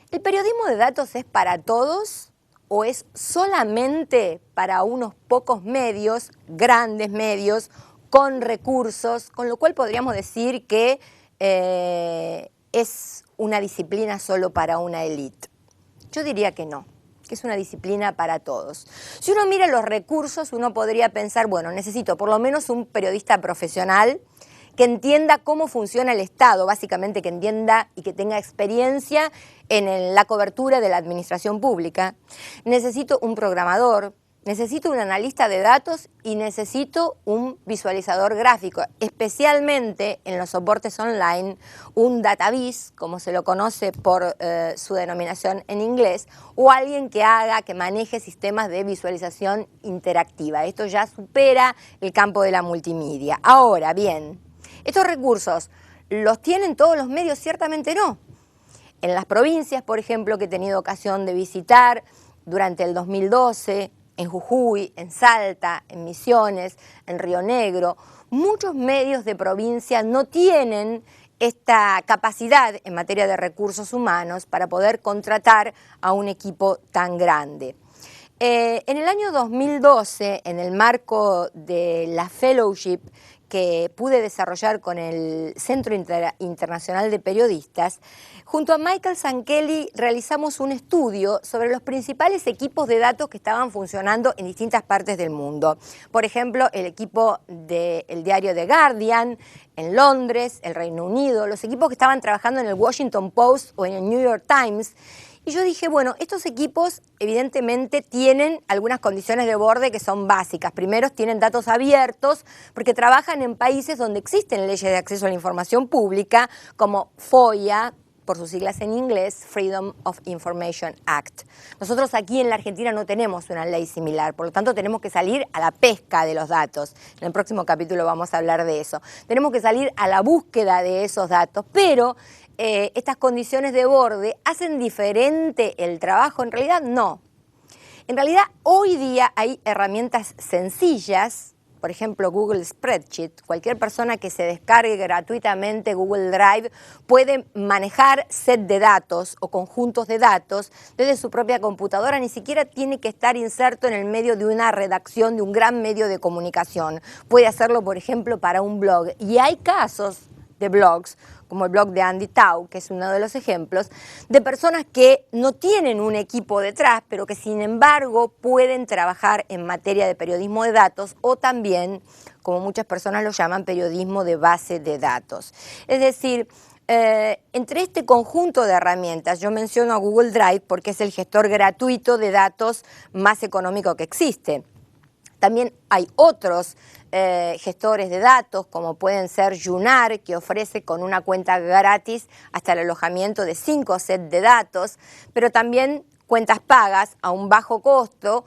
¿El periodismo de datos es para todos o es solamente para unos pocos medios, grandes medios, con recursos, con lo cual podríamos decir que es una disciplina solo para una élite? Yo diría que no, que es una disciplina para todos. Si uno mira los recursos, uno podría pensar, bueno, necesito por lo menos un periodista profesional que entienda cómo funciona el Estado, básicamente que entienda y que tenga experiencia en la cobertura de la administración pública. Necesito un programador, necesito un analista de datos y necesito un visualizador gráfico, especialmente en los soportes online, un database, como se lo conoce por su denominación en inglés, o alguien que maneje sistemas de visualización interactiva. Esto ya supera el campo de la multimedia. Ahora bien, ¿estos recursos los tienen todos los medios? Ciertamente no. En las provincias, por ejemplo, que he tenido ocasión de visitar durante el 2012, en Jujuy, en Salta, en Misiones, en Río Negro, muchos medios de provincia no tienen esta capacidad en materia de recursos humanos para poder contratar a un equipo tan grande. En el año 2012, en el marco de la fellowship que pude desarrollar con el Centro Internacional de Periodistas, junto a Michael Zanchelli realizamos un estudio sobre los principales equipos de datos que estaban funcionando en distintas partes del mundo. Por ejemplo, el equipo del diario The Guardian en Londres, el Reino Unido, los equipos que estaban trabajando en el Washington Post o en el New York Times. Y yo dije, bueno, estos equipos evidentemente tienen algunas condiciones de borde que son básicas. Primero, tienen datos abiertos porque trabajan en países donde existen leyes de acceso a la información pública como FOIA, por sus siglas en inglés, Freedom of Information Act. Nosotros aquí en la Argentina no tenemos una ley similar, por lo tanto tenemos que salir a la pesca de los datos. En el próximo capítulo vamos a hablar de eso. Tenemos que salir a la búsqueda de esos datos, pero estas condiciones de borde hacen diferente el trabajo. En realidad no. En realidad hoy día hay herramientas sencillas, por ejemplo Google Spreadsheet. Cualquier persona que se descargue gratuitamente Google Drive puede manejar set de datos o conjuntos de datos desde su propia computadora, ni siquiera tiene que estar inserto en el medio de una redacción de un gran medio de comunicación. Puede hacerlo, por ejemplo, para un blog. Y hay casos de blogs, como el blog de Andy Tao, que es uno de los ejemplos, de personas que no tienen un equipo detrás, pero que sin embargo pueden trabajar en materia de periodismo de datos o también, como muchas personas lo llaman, periodismo de base de datos. Es decir, entre este conjunto de herramientas, yo menciono a Google Drive porque es el gestor gratuito de datos más económico que existe. También hay otros gestores de datos, como pueden ser Yunar, que ofrece con una cuenta gratis hasta el alojamiento de 5 sets de datos, pero también cuentas pagas a un bajo costo,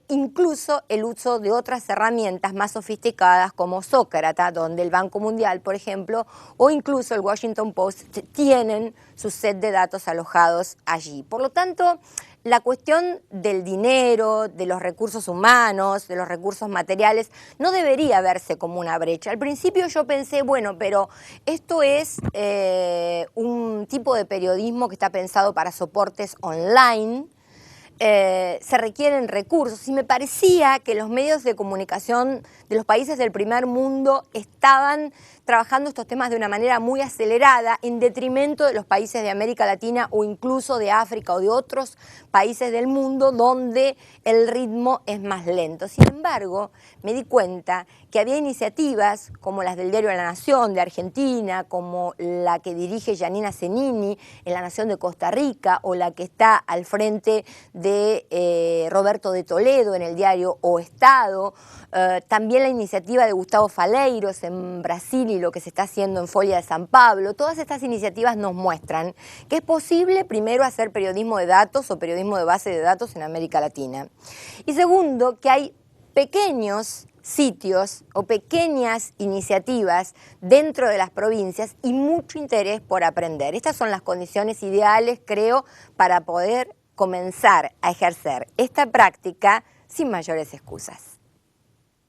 incluso el uso de otras herramientas más sofisticadas como Sócrata, donde el Banco Mundial, por ejemplo, o incluso el Washington Post tienen su set de datos alojados allí. Por lo tanto, la cuestión del dinero, de los recursos humanos, de los recursos materiales, no debería verse como una brecha. Al principio yo pensé, bueno, pero esto es un tipo de periodismo que está pensado para soportes online, se requieren recursos y me parecía que los medios de comunicación de los países del primer mundo estaban trabajando estos temas de una manera muy acelerada en detrimento de los países de América Latina o incluso de África o de otros países del mundo donde el ritmo es más lento. Sin embargo, me di cuenta que había iniciativas como las del diario La Nación de Argentina, como la que dirige Giannina Zenini en La Nación de Costa Rica o la que está al frente de Roberto de Toledo en el diario O Estado, también la iniciativa de Gustavo Faleiros en Brasil y lo que se está haciendo en Folha de San Pablo. Todas estas iniciativas nos muestran que es posible, primero, hacer periodismo de datos o periodismo de base de datos en América Latina. Y segundo, que hay pequeños sitios o pequeñas iniciativas dentro de las provincias y mucho interés por aprender. Estas son las condiciones ideales, creo, para poder comenzar a ejercer esta práctica sin mayores excusas.